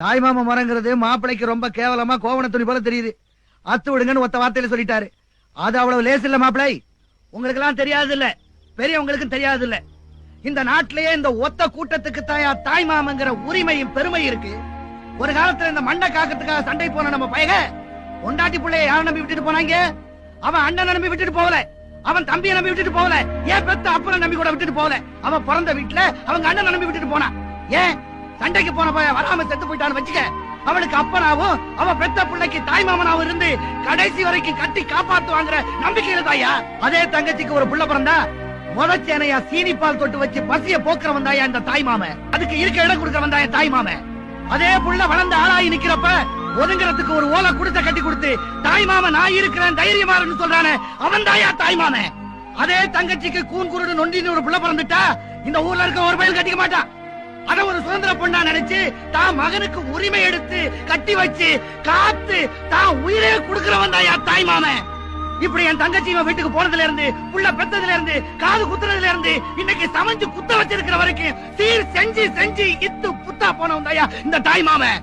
தாய் மாமா மரங்கிறது மாப்பிளைக்கு ரொம்ப கேவலமா கோவண துணி போல தெரியுது. அத்து விடுங்கன்னு ஒத்த வார்த்தையில சொல்லிட்டாரு. அது அவ்வளவு லேஸ் இல்ல மாப்பிளை. உங்களுக்கு எல்லாம் தெரியாது இல்ல, பெரியவங்களுக்கும் தெரியாது இல்ல. இந்த நாட்டிலேயே இந்த ஒத்த கூட்டத்துக்கு தாய் மாமங்கிற உரிமையும் பெருமை இருக்கு. ஒரு காலத்துல இந்த மண்ணை காக்கிறதுக்காக சண்டை போன நம்ம பையக பொண்டாட்டி பிள்ளைய யாரை நம்பி விட்டுட்டு போனாங்க? அவன் அண்ணனை நம்பி விட்டுட்டு போகல, அவன் தம்பியை நம்பி விட்டுட்டு போகல, ஏன் பெத்த அப்பனை நம்பி கூட விட்டுட்டு போகல. அவன் பிறந்த வீட்டுல அவங்க அண்ணனை நம்பி விட்டுட்டு போனான். ஏன் சண்டைக்கு போன பையன் வராம செத்து போயிட்டான்னு வச்சுக்க, அவனுக்கு அப்பனாவும் அவன் பெத்த பிள்ளைக்கு தாய் மாமனாவும் இருந்து கடைசி வரைக்கும் கட்டி காப்பாத்துவாங்கிற நம்பிக்கையில தாயா. அதே தங்கச்சிக்கு ஒரு புள்ள பிறந்தா முதச்சேனையா சீனிப்பால் தொட்டு வச்சு பசிய போக்குறவன் தாயா இந்த தாய் மாமன். அதுக்கு இருக்க இடம் கொடுக்கறவன் தாயா தாய் மாமன். அதே புள்ள வளர்ந்த ஆளாயி நிக்கிறப்ப ஒதுங்கிறதுக்கு ஒரு ஓலை குடிசை கட்டி கொடுத்து தாய் மாமன் நான் இருக்கிறேன் தைரியமாறுன்னு சொல்றானே அவன் தாயா தாய் மாமன். அதே தங்கச்சிக்கு கூன் குருடு நொண்டின்னு ஒரு புள்ள பிறந்துட்டா இந்த ஊர்ல இருக்க ஒரு பையன் கட்டிக்க மாட்டான். அத ஒரு சுதந்திர பொண்ணா நினைச்சு தான் மகனுக்கு உரிமை எடுத்து கட்டி வச்சு காத்து தான் உயிரே கொடுக்கிறவன் தாயா தாய் மாமன். இப்படி என் தங்கச்சி வீட்டுக்கு போனதுல இருந்து புள்ள பெத்ததுல இருந்து காது குத்துறதுல இருந்து இன்னைக்கு சமைஞ்சு குத்த வச்சிருக்கிற வரைக்கும் சீர் செஞ்சு செஞ்சு இத்து புத்தா போனவன் தாயா இந்த தாய் மாமன்.